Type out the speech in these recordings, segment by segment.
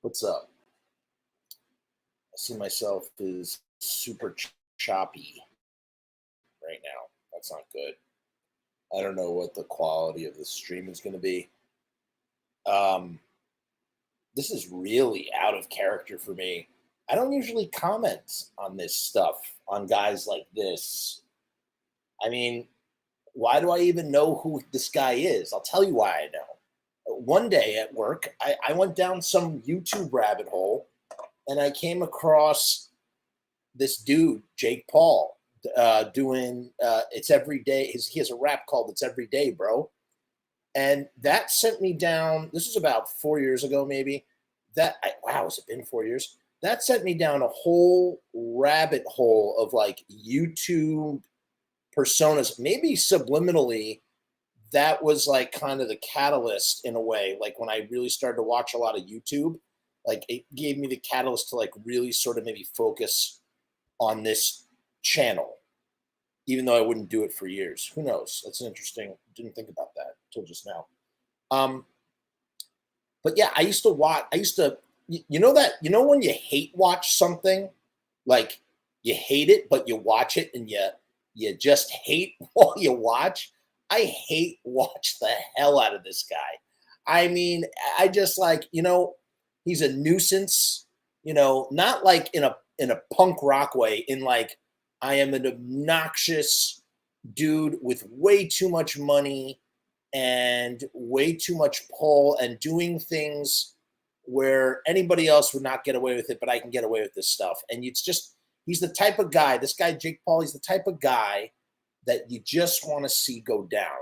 What's up? I see myself as super choppy right now. That's not good. I don't know what the quality of the stream is going to be. Um, this is really out of character for me. I don't usually comment on this stuff, on guys like this. I mean, why do I even know who this guy is? I'll tell you why I know. One day at work, I went down some YouTube rabbit hole and I came across this dude, Jake Paul, doing It's Every Day. He has a rap called It's Every Day, Bro. And that sent me down. This was about 4 years ago, maybe. Wow, has it been 4 years? That sent me down a whole rabbit hole of like YouTube personas. Maybe subliminally, that was like kind of the catalyst in a way. Like when I really started to watch a lot of YouTube, like it gave me the catalyst to like really sort of maybe focus on this channel, even though I wouldn't do it for years. Who knows? That's an interesting. Didn't think about that until just now. But yeah, I used to watch. You know when you hate watch something, like you hate it, but you watch it and you just hate while you watch. I hate watch the hell out of this guy. I mean, I just like he's a nuisance. Not like in a punk rock way. In like I am an obnoxious dude with way too much money and way too much pull and doing things where anybody else would not get away with it, but I can get away with this stuff. And it's just, he's the type of guy, this guy, Jake Paul, he's the type of guy that you just want to see go down.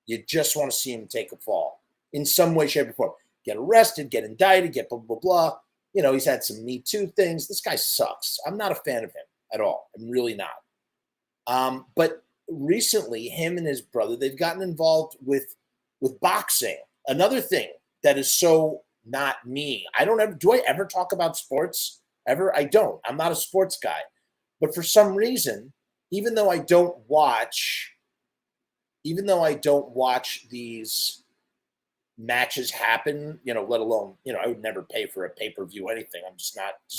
You just want to see him take a fall in some way, shape, or form. Get arrested, get indicted, get blah, blah, blah. He's had some Me Too things. This guy sucks. I'm not a fan of him at all. I'm really not. But recently, him and his brother, they've gotten involved with boxing. Another thing that is so not me. Do I ever talk about sports? Ever? I don't. I'm not a sports guy. But for some reason, even though I don't watch these matches happen, let alone, I would never pay for a pay-per-view anything. I'm just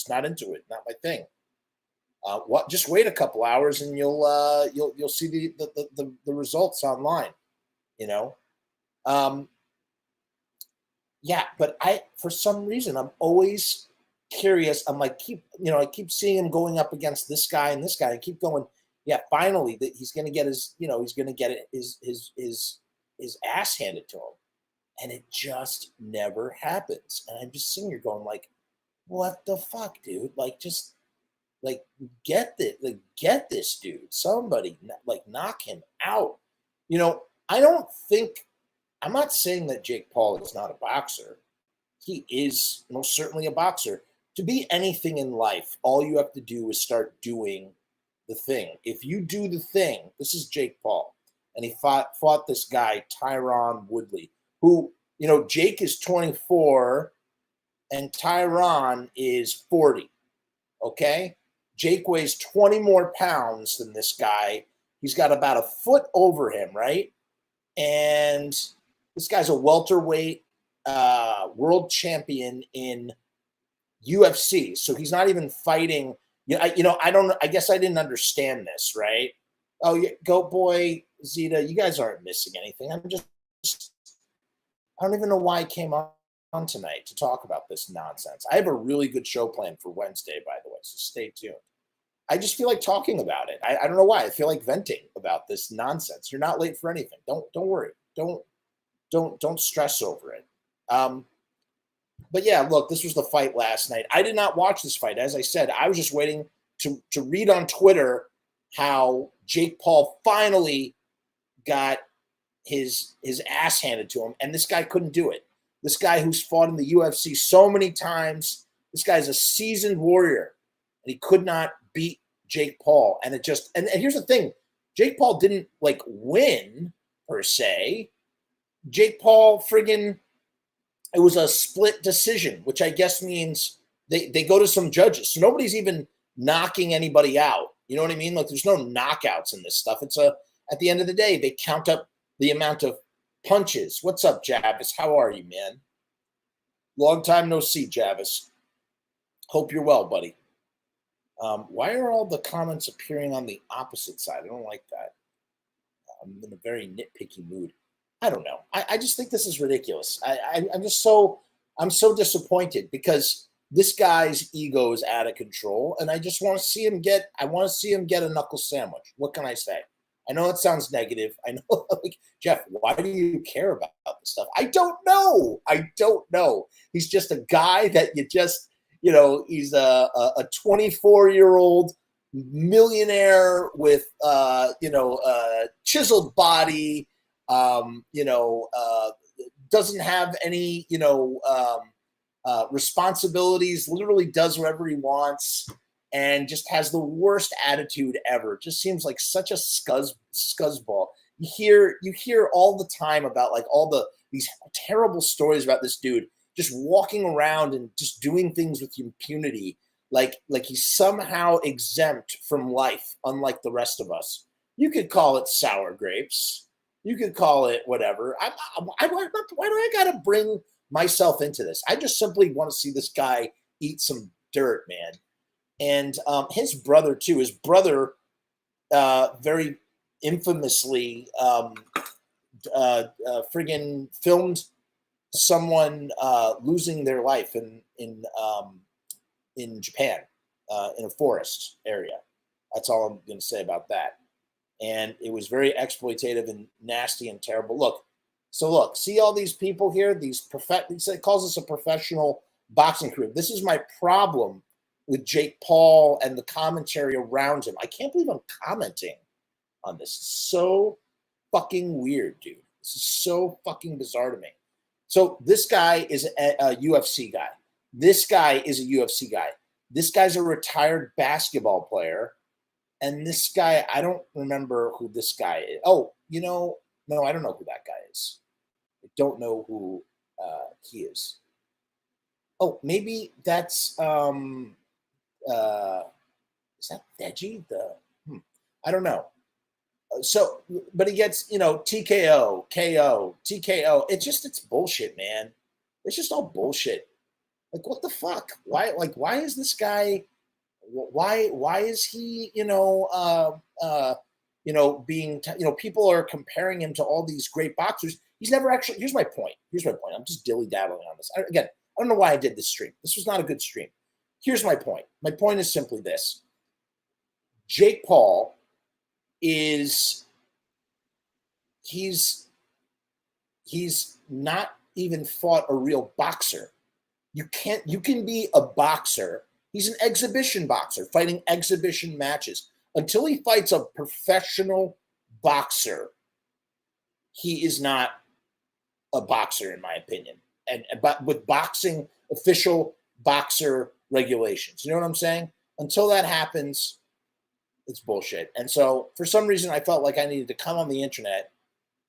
not into it. Not my thing. Just wait a couple hours and you'll see the results online, Yeah, but for some reason I'm always curious. I'm like I keep seeing him going up against this guy and this guy. I keep going, yeah, finally that he's gonna get his ass handed to him. And it just never happens. And I'm just sitting here going like, what the fuck, dude? Like, just like get this dude. Somebody like knock him out. I'm not saying that Jake Paul is not a boxer. He is most certainly a boxer. To be anything in life, all you have to do is start doing the thing. If you do the thing, this is Jake Paul. And he fought this guy, Tyron Woodley, who, Jake is 24 and Tyron is 40. Okay? Jake weighs 20 more pounds than this guy. He's got about a foot over him, right? And this guy's a welterweight world champion in UFC. So he's not even fighting. I guess I didn't understand this, right? Oh, yeah, go boy, Zeta, you guys aren't missing anything. I don't even know why I came on tonight to talk about this nonsense. I have a really good show planned for Wednesday, by the way, so stay tuned. I just feel like talking about it. I don't know why. I feel like venting about this nonsense. You're not late for anything. Don't worry. Don't stress over it. But yeah, look, this was the fight last night. I did not watch this fight. As I said, I was just waiting to read on Twitter how Jake Paul finally got his ass handed to him, and this guy couldn't do it. This guy who's fought in the UFC so many times, this guy's a seasoned warrior, and he could not beat Jake Paul. And and here's the thing, Jake Paul didn't like win per se. Jake Paul it was a split decision, which I guess means they go to some judges. So nobody's even knocking anybody out. You know what I mean? Like there's no knockouts in this stuff. At the end of the day, they count up the amount of punches. What's up, Javis? How are you, man? Long time no see, Javis. Hope you're well, buddy. Why are all the comments appearing on the opposite side? I don't like that. I'm in a very nitpicky mood. I don't know. I just think this is ridiculous. I'm so disappointed because this guy's ego is out of control, and I just want to see him get. I want to see him get a knuckle sandwich. What can I say? I know it sounds negative. I know, like, Jeff, why do you care about this stuff? I don't know. I don't know. He's just a guy that you just, he's a 24-year-old millionaire with, chiseled body, doesn't have any, responsibilities, literally does whatever he wants, and just has the worst attitude ever. Just seems like such a scuzzball. You hear all the time about like these terrible stories about this dude just walking around and just doing things with impunity, like he's somehow exempt from life, unlike the rest of us. You could call it sour grapes. You could call it whatever. Why do I gotta bring myself into this? I just simply want to see this guy eat some dirt, man. And his brother too. His brother very infamously friggin' filmed someone losing their life in Japan in a forest area. That's all I'm going to say about that. And it was very exploitative and nasty and terrible. Look, see all these people here. It calls us a professional boxing career. This is my problem with Jake Paul and the commentary around him. I can't believe I'm commenting on this. It's so fucking weird, dude. This is so fucking bizarre to me. So this guy is a UFC guy. This guy's a retired basketball player. And this guy, I don't remember who this guy is. Oh, no, I don't know who that guy is. I don't know who he is. Oh, maybe that's is that Veggie? I don't know. So, but he gets, TKO, KO, TKO. It's bullshit, man. It's just all bullshit. Like, what the fuck? Why is this guy? Why is he? Being, people are comparing him to all these great boxers. He's never actually. Here's my point. I'm just dilly-daddling on this. I don't know why I did this stream. This was not a good stream. Here's my point. My point is simply this. Jake Paul he's not even fought a real boxer. You can be a boxer. He's an exhibition boxer fighting exhibition matches. Until he fights a professional boxer, he is not a boxer, in my opinion. But with boxing, official boxer regulations. You know what I'm saying? Until that happens, it's bullshit. And so for some reason, I felt like I needed to come on the internet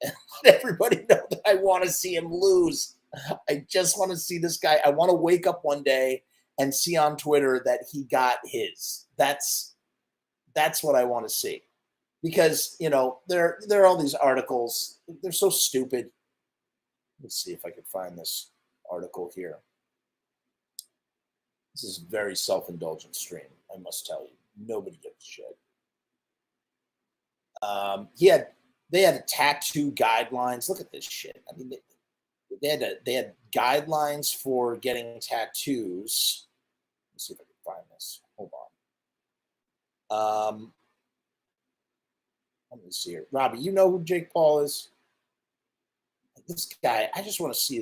and let everybody know that I want to see him lose. I just want to see this guy. I want to wake up one day and see on Twitter that he got his. That's what I want to see. Because, there are all these articles. They're so stupid. Let's see if I can find this article here. This is a very self-indulgent stream, I must tell you. Nobody gives a shit. They had tattoo guidelines. Look at this shit. I mean, they had guidelines for getting tattoos. Let's see if I can find this. Hold on. Let me see here. Robbie, you know who Jake Paul is? This guy, I just want to see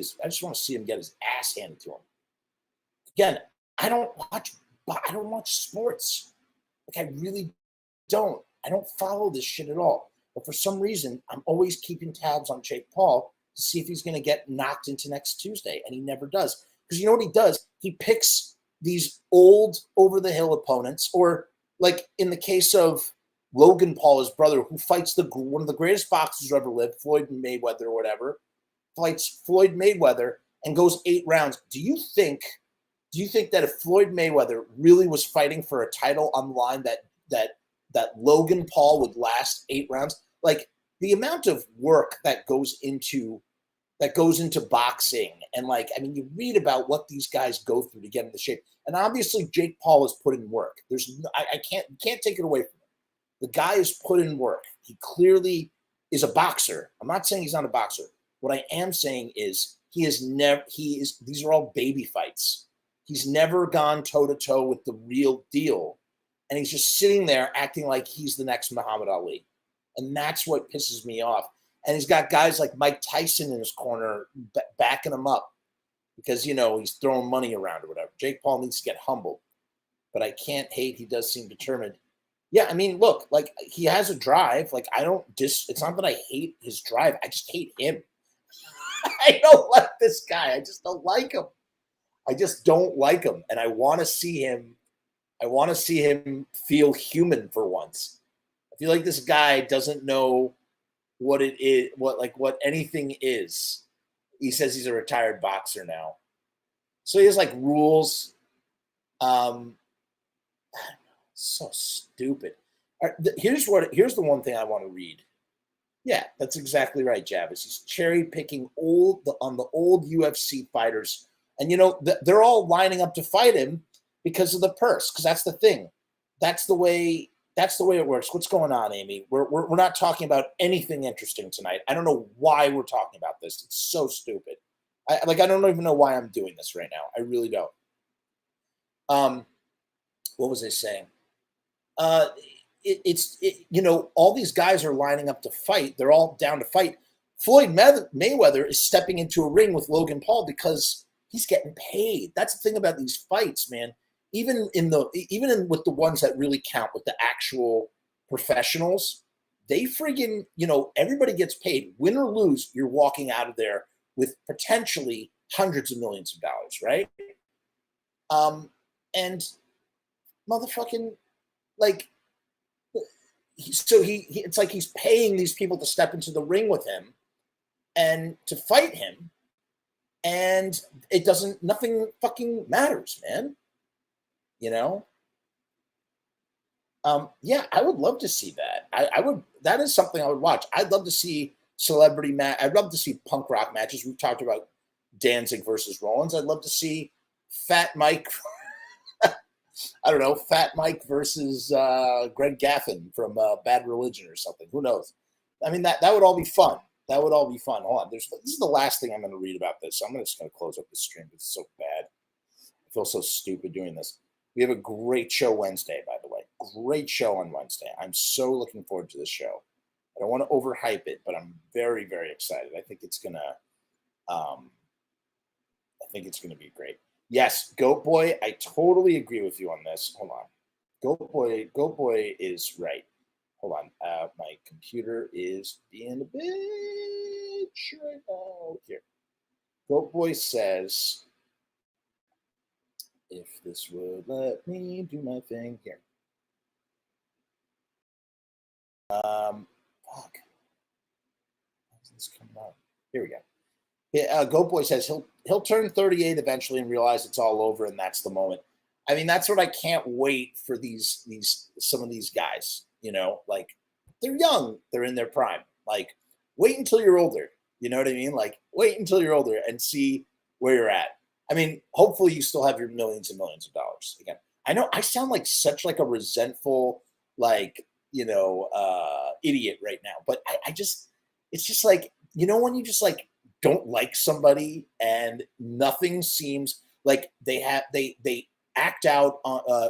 him get his ass handed to him. Again, I don't watch sports. Like, I really don't. I don't follow this shit at all. But for some reason, I'm always keeping tabs on Jake Paul to see if he's going to get knocked into next Tuesday, and he never does. Because you know what he does? He picks these old over-the-hill opponents, or like in the case of Logan Paul, his brother, who fights one of the greatest boxers who ever lived, Floyd Mayweather or whatever, fights Floyd Mayweather and goes 8 rounds. Do you think that if Floyd Mayweather really was fighting for a title on the line, that Logan Paul would last 8 rounds? Like, the amount of work that goes into that goes into boxing. And like, I mean, you read about what these guys go through to get into shape. And obviously Jake Paul has put in work. I can't take it away from him. The guy has put in work. He clearly is a boxer. I'm not saying he's not a boxer. What I am saying is these are all baby fights. He's never gone toe to toe with the real deal. And he's just sitting there acting like he's the next Muhammad Ali. And that's what pisses me off. And he's got guys like Mike Tyson in his corner backing him up because, you know, he's throwing money around or whatever. Jake Paul needs to get humbled. But I can't hate. He does seem determined. Yeah, I mean, look, like he has a drive. Like it's not that I hate his drive. I just hate him. I don't like this guy. I just don't like him. I just don't like him. And I want to see him feel human for once. I feel like this guy doesn't know what it is, what anything is. He says he's a retired boxer now. So he has like rules. So stupid. Here's the one thing I want to read. Yeah, that's exactly right, Javis. He's cherry picking on the old UFC fighters, and you know they're all lining up to fight him because of the purse. Because that's the thing. That's the way it works. What's going on, Amy? We're not talking about anything interesting tonight. I don't know why we're talking about this. It's so stupid. I don't even know why I'm doing this right now. I really don't. What was I saying? You know, all these guys are lining up to fight. They're all down to fight. Floyd Mayweather is stepping into a ring with Logan Paul because he's getting paid. That's the thing about these fights, man. Even with the ones that really count, with the actual professionals, they friggin', you know, everybody gets paid. Win or lose, you're walking out of there with potentially hundreds of millions of dollars, right? And motherfucking, like, so it's like he's paying these people to step into the ring with him and to fight him, and nothing fucking matters, man. You know? Yeah, I would love to see that. That is something I would watch. I'd love to see celebrity match. I'd love to see punk rock matches. We've talked about Danzig versus Rollins. I'd love to see Fat Mike. I don't know, Fat Mike versus Greg Gaffin from Bad Religion or something. Who knows? I mean, that would all be fun. That would all be fun. Hold on. This is the last thing I'm going to read about this. So I'm just going to close up the stream. It's so bad. I feel so stupid doing this. We have a great show Wednesday, by the way. Great show on Wednesday. I'm so looking forward to this show. I don't want to overhype it, but I'm very, very excited. I think it's gonna be great. Yes, Goat Boy, I totally agree with you on this. Hold on. Goat Boy is right. Hold on. My computer is being a bitch right now. Here. Goat Boy says, if this would let me do my thing here. Fuck. How's this coming up? Here we go. Yeah, Goat Boy says he'll turn 38 eventually and realize it's all over, and that's the moment. I mean, that's what I can't wait for some of these guys. You know, like, they're young, they're in their prime. Like, wait until you're older. You know what I mean? Like, wait until you're older and see where you're at. I mean, hopefully you still have your millions and millions of dollars. Again, I know I sound like such like a resentful, like, you know, idiot right now, but it's just like, you know, when you just like don't like somebody and nothing seems like they act out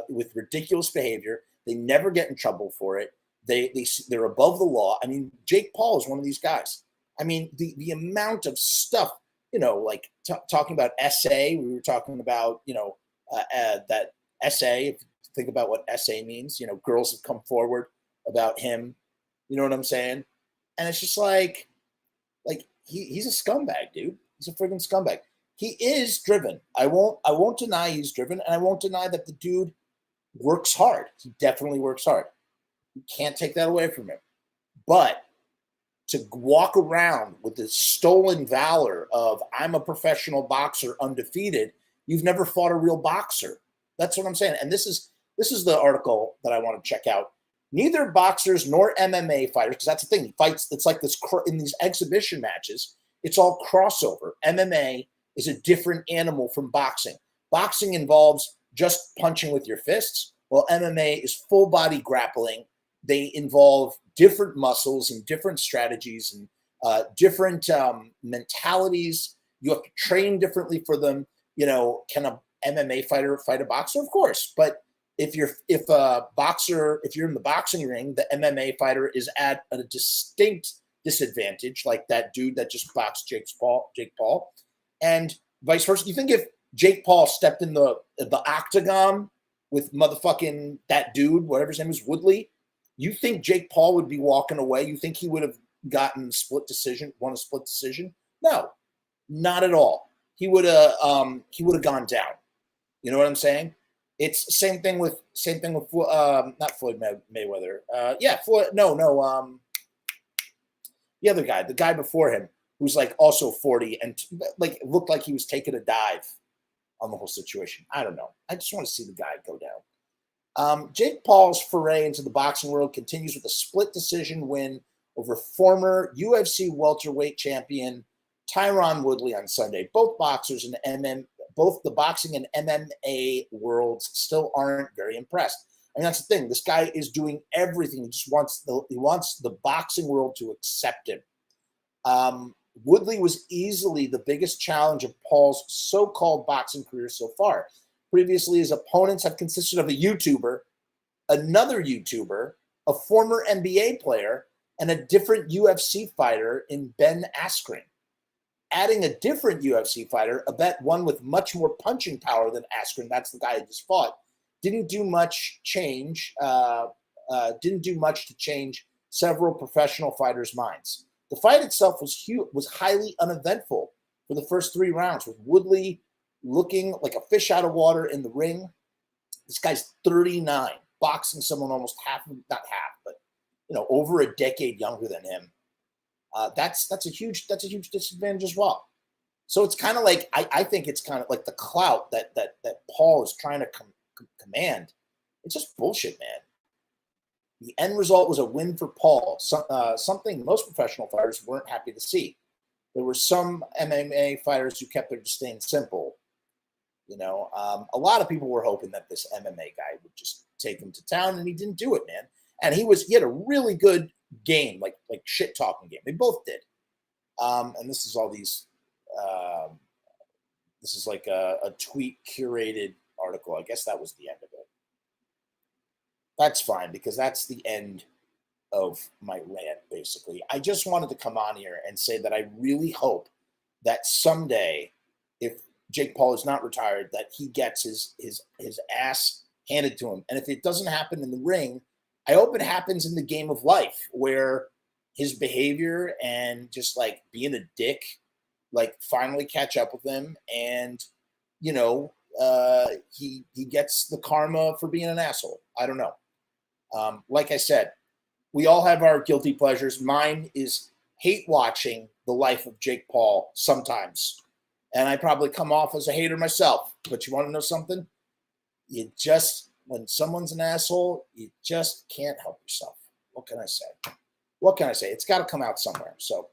with ridiculous behavior. They never get in trouble for it. They're above the law. I mean, Jake Paul is one of these guys. I mean, the amount of stuff, you know, like talking about SA, we were talking about, you know, that SA, if you think about what SA means, you know, girls have come forward about him, you know what I'm saying? And it's just like he's a scumbag, dude. He's a freaking scumbag. He is driven. I won't deny he's driven, and I won't deny that the dude works hard. He definitely works hard. You can't take that away from him. But to walk around with the stolen valor of I'm a professional boxer undefeated, you've never fought a real boxer. That's what I'm saying. And this is the article that I want to check out. Neither boxers nor MMA fighters, because that's the thing, he fights, it's like this in these exhibition matches, It's all crossover. MMA is a different animal from boxing. Boxing involves just punching with your fists, while MMA is full body grappling. They involve different muscles and different strategies and different mentalities. You have to train differently for them. You know, can a MMA fighter fight a boxer? Of course, but if you're in the boxing ring, the MMA fighter is at a distinct disadvantage, like that dude that just boxed Jake Paul, and vice versa. You think if Jake Paul stepped in the octagon with motherfucking that dude, whatever his name is, Woodley, you think Jake Paul would be walking away? You think he would have won a split decision? No, not at all. He would have gone down. You know what I'm saying? It's same thing with not Floyd Mayweather. Floyd. No. The other guy, the guy before him, who's like also 40 and like looked like he was taking a dive on the whole situation. I don't know. I just want to see the guy go down. Jake Paul's foray into the boxing world continues with a split decision win over former UFC welterweight champion Tyron Woodley on Sunday. Both boxers and both the boxing and MMA worlds still aren't very impressed. I mean, that's the thing. This guy is doing everything. He just wants the boxing world to accept him. Woodley was easily the biggest challenge of Paul's so-called boxing career so far. Previously, his opponents have consisted of a YouTuber, another YouTuber, a former NBA player, and a different UFC fighter in Ben Askren. Adding a different UFC fighter, one with much more punching power than Askren, that's the guy I just fought, didn't do much to change several professional fighters' minds. The fight itself was highly uneventful for the first 3 rounds, with Woodley looking like a fish out of water in the ring. This guy's 39, boxing someone almost not half, but over a decade younger than him. That's a huge disadvantage as well. So it's kind of like I think it's kind of like the clout that Paul is trying to command. It's just bullshit, man. The end result was a win for Paul, something most professional fighters weren't happy to see. There were some MMA fighters who kept their disdain simple. A lot of people were hoping that this MMA guy would just take him to town, and he didn't do it, man. And he had a really good game, like shit talking game. They both did. And this is all these. This is like a tweet curated article. I guess that was the end of it. That's fine, because that's the end of my rant, basically. I just wanted to come on here and say that I really hope that someday, if Jake Paul is not retired, that he gets his ass handed to him. And if it doesn't happen in the ring, I hope it happens in the game of life, where his behavior and just like being a dick, like finally catch up with him, and he gets the karma for being an asshole. I don't know. Like I said, we all have our guilty pleasures. Mine is hate watching the life of Jake Paul sometimes, and I probably come off as a hater myself. But you want to know something? When someone's an asshole, you just can't help yourself. What can I say? It's got to come out somewhere. So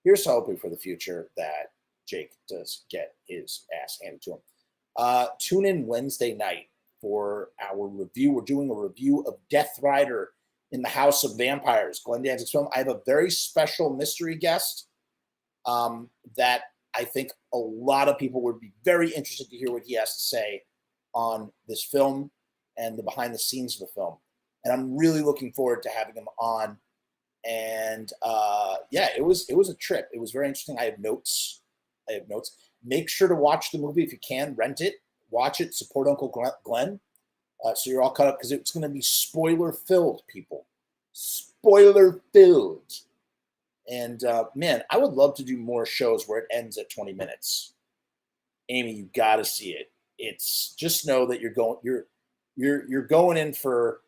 here's hoping for the future that Jake does get his ass handed to him. Tune in Wednesday night for our review. We're doing a review of Death Rider in the House of Vampires, Glenn Danzig's film. I have a very special mystery guest that I think a lot of people would be very interested to hear what he has to say on this film and the behind the scenes of the film. And I'm really looking forward to having him on. And it was a trip. It was very interesting. I have notes. Make sure to watch the movie if you can. Rent it. Watch it. Support Uncle Glenn. So you're all caught up, because it's going to be spoiler-filled, people. Spoiler-filled. And, man, I would love to do more shows where it ends at 20 minutes. Amy, you got to see it. It's just know that you're going in for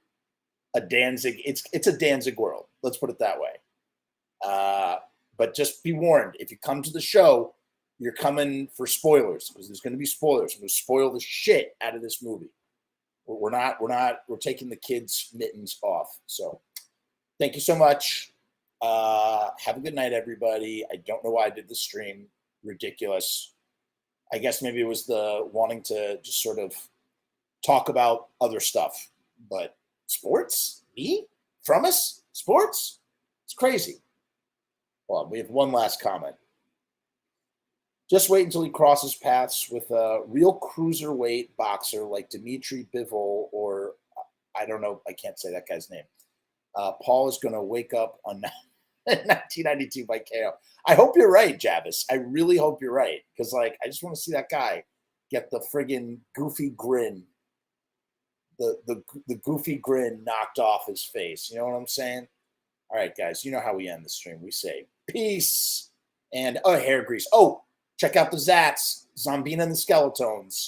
a Danzig. It's a Danzig world. Let's put it that way. But just be warned, if you come to the show, you're coming for spoilers, because there's going to be spoilers. We're going to spoil the shit out of this movie. We're taking the kids' mittens off. So thank you so much. Have a good night, everybody. I don't know why I did the stream. Ridiculous. I guess maybe it was the wanting to just sort of talk about other stuff. But sports? Me? From us? Sports? It's crazy. Well, we have one last comment. Just wait until he crosses paths with a real cruiserweight boxer like Dmitry Bivol, or I don't know, I can't say that guy's name. Paul is going to wake up on 1992 by KO. I hope you're right, Javis. I really hope you're right, because I just want to see that guy get the friggin' goofy grin, the goofy grin knocked off his face. You know what I'm saying? All right, guys. You know how we end the stream. We say peace and hair grease. Oh, check out the Zats, Zombina and the Skeletons.